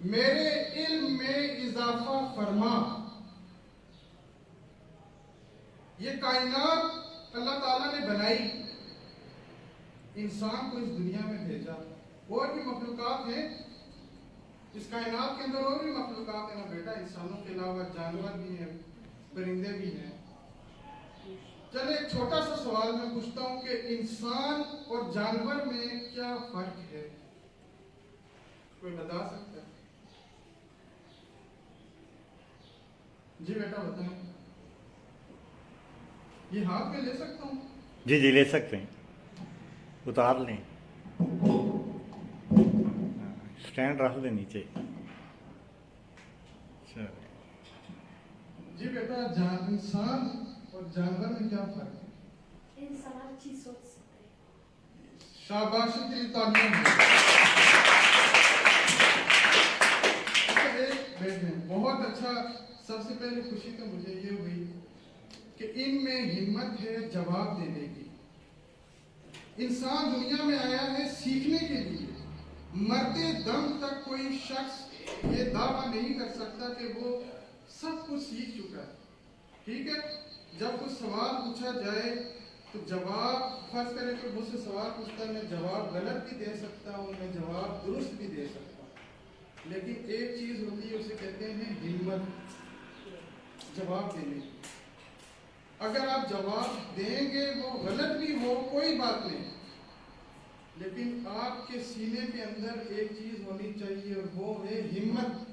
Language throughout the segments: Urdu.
میرے علم میں اضافہ فرما. یہ کائنات اللہ تعالیٰ نے بنائی، انسان کو اس دنیا میں بھیجا. اور بھی مخلوقات ہیں اس کائنات کے اندر، اور بھی مخلوقات ہیں نا بیٹا، انسانوں کے علاوہ جانور بھی ہیں، پرندے بھی ہیں. چلے ایک چھوٹا سا سوال میں پوچھتا ہوں کہ انسان اور جانور میں کیا فرق ہے؟ کوئی بتا سکتا ہے؟ جی بیٹا بتائیں. یہ ہاتھ میں لے سکتا ہوں؟ جی جی لے سکتے ہیں، اتار لیں، اسٹینڈ رکھ دیں نیچے. جی بیٹا، انسان اور جانور میں کیا فرق ہے؟ انسان اچھی سوچ سکتے ہیں. شاباشی کے لیے تعلیم ہے. بہت اچھا. سب سے پہلے خوشی تو مجھے یہ ہوئی کہ ان میں ہمت ہے جواب دینے کی. انسان دنیا میں آیا ہے سیکھنے کے لیے. مرتے دم تک کوئی شخص یہ دعویٰ نہیں کر سکتا کہ وہ سب کچھ سیکھ چکا ہے. ٹھیک ہے، جب کچھ سوال پوچھا جائے تو جواب، فرض کریں کہ مجھ سے سوال پوچھتا ہے، میں جواب غلط بھی دے سکتا ہوں، میں جواب درست بھی دے سکتا ہوں. لیکن ایک چیز ہوتی ہے، اسے کہتے ہیں ہمت، جواب دینے کی. اگر آپ جواب دیں گے وہ غلط بھی ہو کوئی بات نہیں، لیکن آپ کے سینے کے اندر ایک چیز ہونی چاہیے، وہ ہے ہمت.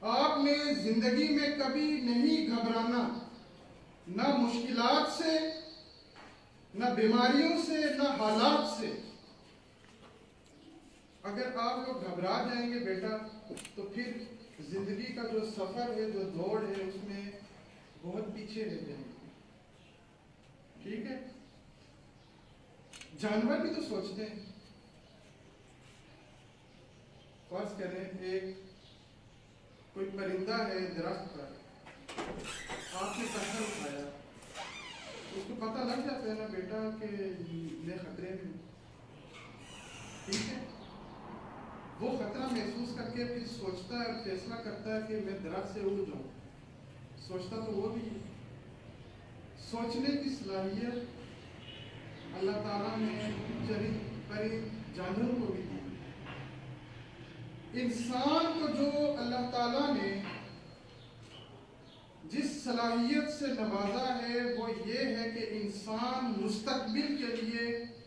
آپ نے زندگی میں کبھی نہیں گھبرانا، نہ مشکلات سے، نہ بیماریوں سے، نہ حالات سے. اگر آپ لوگ گھبرا جائیں گے بیٹا تو پھر زندگی کا جو سفر ہے، جو دوڑ ہے، اس میں بہت پیچھے رہ جائیں گے. ٹھیک ہے. جانور بھی تو سوچتے ہیں. فرض کریں ایک کوئی پرندہ ہے درخت پر، آپ نے پتھر اٹھایا، اس کو پتہ لگ جاتا ہے نا بیٹا کہ میں خطرے میں ہوں. ٹھیک ہے. وہ خطرہ محسوس کر کے پھر سوچتا ہے اور فیصلہ کرتا ہے کہ میں درخت سے اڑ جاؤں. سوچتا تو وہ بھی ہے. سوچنے کی صلاحیت اللہ تعالیٰ نے چرند پرند جانوروں کو بھی دی. انسان کو جو اللہ تعالیٰ نے جس صلاحیت سے نوازا ہے وہ یہ ہے کہ انسان مستقبل کے لیے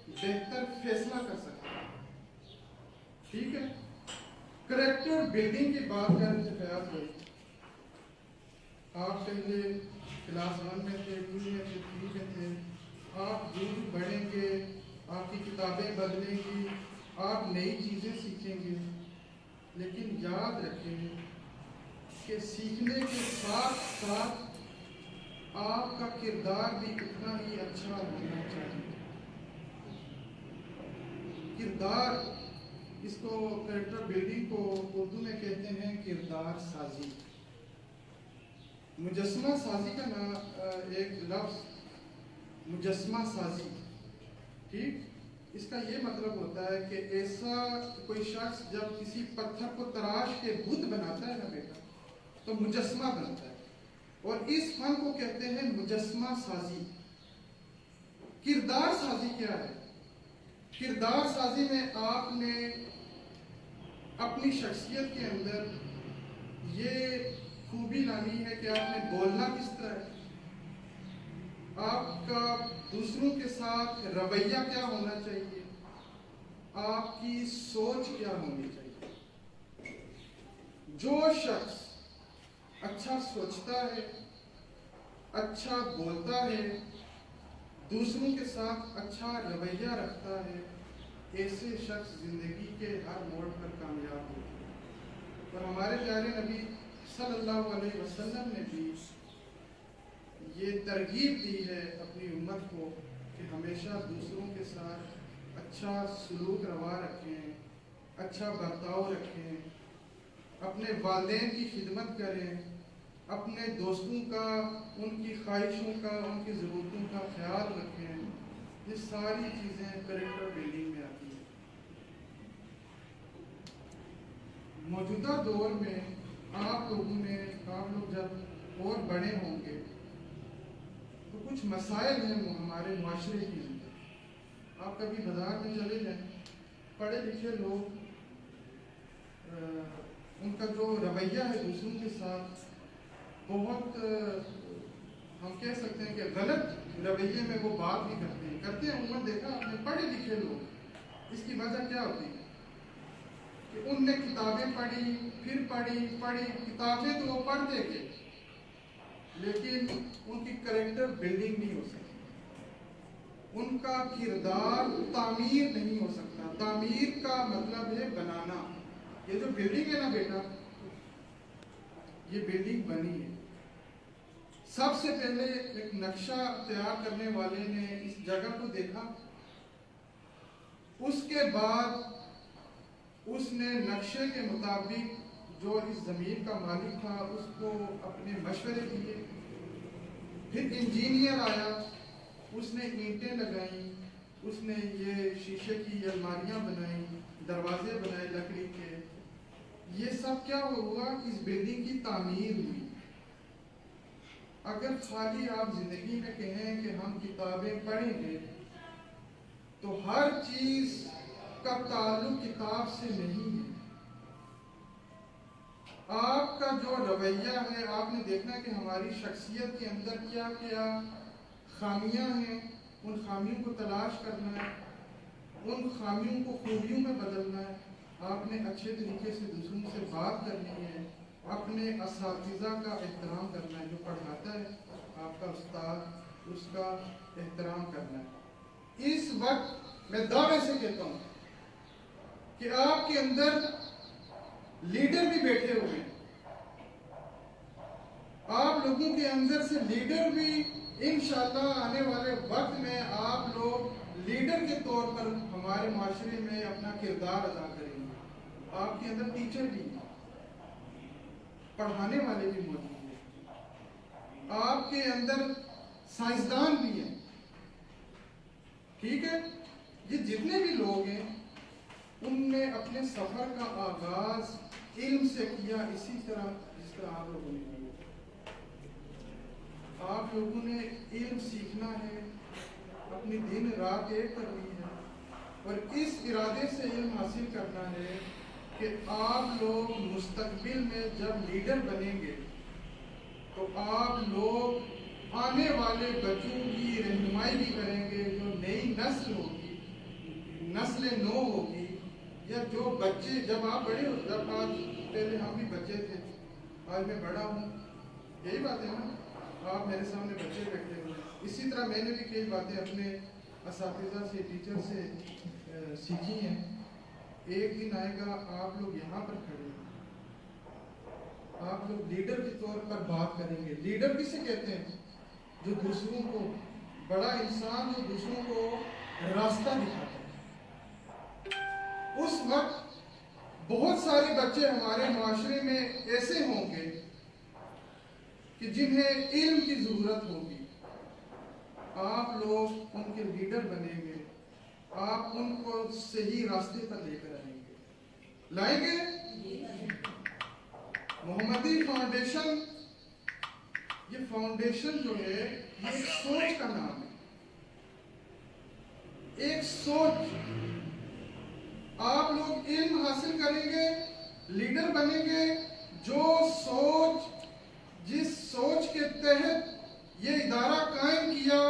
بہتر فیصلہ کر سکتا ہے. ٹھیک ہے. کریکٹر بلڈنگ کی بات کرنے سے خیال ہوئی. آپ پہلے کلاس 1 میں تھے، 2 میں تھے، 3 میں تھے. آپ دور بڑھیں گے، آپ کی کتابیں بدلیں گی، آپ نئی چیزیں سیکھیں گے. لیکن یاد رکھیں کہ سیکھنے کے ساتھ ساتھ آپ کا کردار بھی اتنا ہی اچھا ہونا چاہیے. کردار، اس کو کریکٹر بلڈنگ کو اردو میں کہتے ہیں کردار سازی. مجسمہ سازی کا نام ایک لفظ مجسمہ سازی. ٹھیک. اس کا یہ مطلب ہوتا ہے کہ ایسا کوئی شخص جب کسی پتھر کو تراش کے بت بناتا ہے نا بیٹا تو مجسمہ بنتا ہے. اور اس فن کو کہتے ہیں مجسمہ سازی. کردار سازی کیا ہے؟ کردار سازی میں آپ نے اپنی شخصیت کے اندر یہ خوبی لانی ہے کہ آپ نے بولنا کس طرح ہے، آپ کا دوسروں کے ساتھ رویہ کیا ہونا چاہیے، آپ کی سوچ کیا ہونی چاہیے. جو شخص اچھا سوچتا ہے، اچھا بولتا ہے، دوسروں کے ساتھ اچھا رویہ رکھتا ہے، ایسے شخص زندگی کے ہر موڑ پر کامیاب ہوتے ہیں. اور ہمارے پیارے نبی صلی اللہ علیہ وسلم نے بھی یہ ترغیب دی ہے اپنی امت کو کہ ہمیشہ دوسروں کے ساتھ اچھا سلوک روا رکھیں، اچھا برتاؤ رکھیں، اپنے والدین کی خدمت کریں، اپنے دوستوں کا، ان کی خواہشوں کا، ان کی ضرورتوں کا خیال رکھیں. یہ ساری چیزیں کریکٹر بلڈنگ میں آتی ہیں. موجودہ دور میں آپ لوگ جب اور بڑے ہوں گے تو کچھ مسائل ہیں ہمارے معاشرے کے اندر. آپ کبھی بازار میں چلے جائیں, پڑھے لکھے لوگ ان کا جو رویہ ہے دوسروں کے ساتھ بہت ہم کہہ سکتے ہیں کہ غلط رویے میں وہ بات نہیں کرتے ہیں. عموماً دیکھا آپ نے پڑھے لکھے لوگ, اس کی وجہ کیا ہوتی ہے کہ ان نے کتابیں پڑھی, پھر پڑھی, کتابیں تو وہ پڑھتے گئے لیکن ان کی کریکٹر بلڈنگ نہیں ہو سکتی, ان کا کردار تعمیر نہیں ہو سکتا. تعمیر کا مطلب ہے بنانا. یہ جو بلڈنگ ہے نا بیٹا, یہ بلڈنگ بنی ہے. سب سے پہلے ایک نقشہ تیار کرنے والے نے اس جگہ کو دیکھا, اس کے بعد اس نے نقشے کے مطابق جو اس زمین کا مالک تھا اس کو اپنے مشورے دیے. پھر انجینئر آیا, اس نے اینٹیں لگائیں, اس نے یہ شیشے کی الماریاں بنائیں, دروازے بنائے لکڑی کے. یہ سب کیا ہوا, اس بلڈنگ کی تعمیر ہوئی. اگر خالی آپ زندگی میں کہیں کہ ہم کتابیں پڑھیں گے تو ہر چیز کا تعلق کتاب سے نہیں ہے. آپ کا جو رویہ ہے, آپ نے دیکھنا کہ ہماری شخصیت کے اندر کیا کیا خامیاں ہیں, ان خامیوں کو تلاش کرنا ہے, ان خامیوں کو خوبیوں میں بدلنا ہے. آپ نے اچھے طریقے سے دوسروں سے بات کرنی ہے, اپنے اساتذہ کا احترام کرنا ہے. جو پڑھاتا ہے آپ کا استاد, اس کا احترام کرنا ہے. اس وقت میں دعوے سے کہتا ہوں کہ آپ کے اندر لیڈر بھی بیٹھے ہوئے ہیں. آپ لوگوں کے اندر سے لیڈر بھی انشاءاللہ آنے والے وقت میں آپ لوگ لیڈر کے طور پر ہمارے معاشرے میں اپنا کردار ادا کریں گے. آپ کے اندر ٹیچر بھی ہیں, پڑھانے والے بھی موجود ہیں, آپ کے اندر سائنسدان بھی ہیں. ٹھیک ہے, یہ جتنے بھی لوگ ہیں ان نے اپنے سفر کا آغاز علم سے کیا, اسی طرح جس طرح آپ لوگوں نے کیا. آپ لوگوں نے علم سیکھنا ہے, اپنی دن رات ایک کرنی ہے, اور اس ارادے سے علم حاصل کرنا ہے کہ آپ لوگ مستقبل میں جب لیڈر بنیں گے تو آپ لوگ آنے والے بچوں کی رہنمائی بھی کریں گے. جو نئی نسل ہوگی, نسل نو ہوگی, یا جو بچے جب آپ بڑے ہو, جب آج پہلے ہم بھی بچے تھے, آج میں بڑا ہوں, یہی بات ہے نا, آپ میرے سامنے بچے بیٹھے ہوئے. اسی طرح میں نے بھی کئی باتیں اپنے اساتذہ سے, ٹیچر سے سیکھی ہیں. ایک دن آئے گا آپ لوگ یہاں پر کھڑے ہیں, آپ لوگ لیڈر کے طور پر بات کریں گے. لیڈر کسے کہتے ہیں؟ جو دوسروں کو, بڑا انسان جو دوسروں کو راستہ دکھاتا ہے. اس وقت بہت سارے بچے ہمارے معاشرے میں ایسے ہوں گے کہ جنہیں علم کی ضرورت ہوگی. آپ لوگ ان کے لیڈر بنیں گے, آپ ان کو صحیح راستے پر لے کر آئیں گے. لائیں گے؟ محمدی فاؤنڈیشن, یہ فاؤنڈیشن جو ہے یہ ایک سوچ کا نام ہے, ایک سوچ. آپ لوگ علم حاصل کریں گے, لیڈر بنیں گے. جو سوچ, جس سوچ کے تحت یہ ادارہ قائم کیا,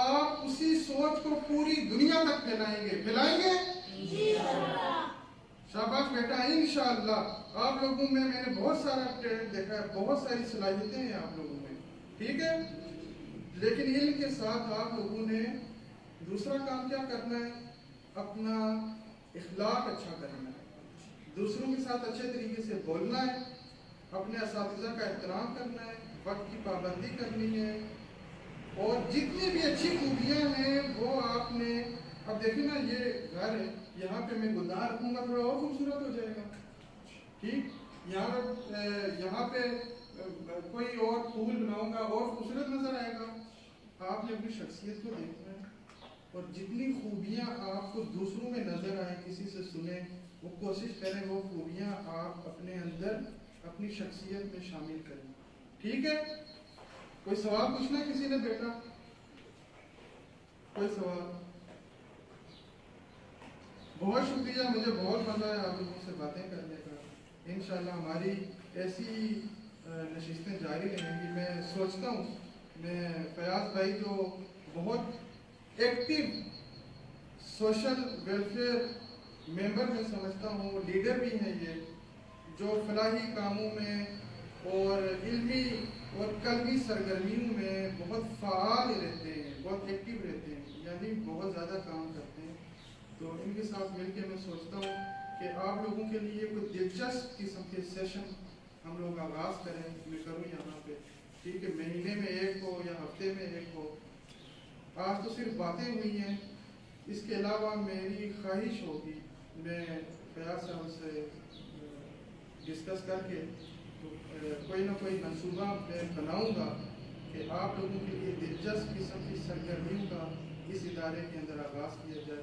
آپ اسی سوچ کو پوری دنیا تک پھیلائیں گے. پھیلائیں گے؟ شاباش بیٹا, انشاءاللہ. آپ لوگوں میں نے بہت سارا ٹیلنٹ دیکھا ہے, بہت ساری صلاحیتیں ہیں آپ لوگوں میں, ٹھیک ہے. لیکن علم کے ساتھ آپ لوگوں نے دوسرا کام کیا کرنا ہے؟ اپنا اخلاق اچھا کرنا ہے, دوسروں کے ساتھ اچھے طریقے سے بولنا ہے, اپنے اساتذہ کا احترام کرنا ہے, وقت کی پابندی کرنی ہے, اور جتنی بھی اچھی خوبیاں ہیں وہ آپ نے. اب دیکھیں نا, یہ گھر ہے, یہاں پہ میں گلدان رکھوں گا تھوڑا اور خوبصورت ہو جائے گا, ٹھیک. یہاں پہ کوئی اور پھول بناؤں گا اور خوبصورت نظر آئے گا. آپ نے اپنی شخصیت کو دیکھنا ہے, اور جتنی خوبیاں آپ کو دوسروں میں نظر آئیں, کسی سے سنیں, وہ کوشش کریں وہ خوبیاں آپ اپنی شخصیت میں شامل کریں. ٹھیک ہے؟ کوئی سوال پوچھنا ہے کسی نے بیٹا؟ کوئی سوال؟ بہت شکریہ، مجھے بہت مزہ ہے آپ لوگوں سے باتیں کرنے کا. انشاءاللہ ہماری ایسی نشستیں جاری رہیں گی. میں سوچتا ہوں میں فیاض بھائی جو بہت ایکٹیو سوشل ویلفیئر ممبر میں سمجھتا ہوں، لیڈر بھی ہیں یہ، جو فلاحی کاموں میں اور علمی اور قلبی سرگرمیوں میں بہت فعال رہتے ہیں، بہت ایکٹیو رہتے ہیں، یعنی بہت زیادہ کام کرتے ہیں. تو ان کے ساتھ مل کے میں سوچتا ہوں کہ آپ لوگوں کے لیے کوئی دلچسپ قسم کے سیشن ہم لوگ آغاز کریں. میں کروں یہاں پہ، ٹھیک ہے؟ مہینے میں ایک ہو یا ہفتے میں ایک ہو. آج تو صرف باتیں ہوئی ہیں. اس کے علاوہ میری خواہش ہوگی میں فیاض صاحب سے ڈسکس کر کے کوئی نہ کوئی منصوبہ میں بناؤں گا کہ آپ لوگوں کے لیے دلچسپ قسم کی سرگرمیوں کا اس ادارے کے اندر آغاز کیا جائے.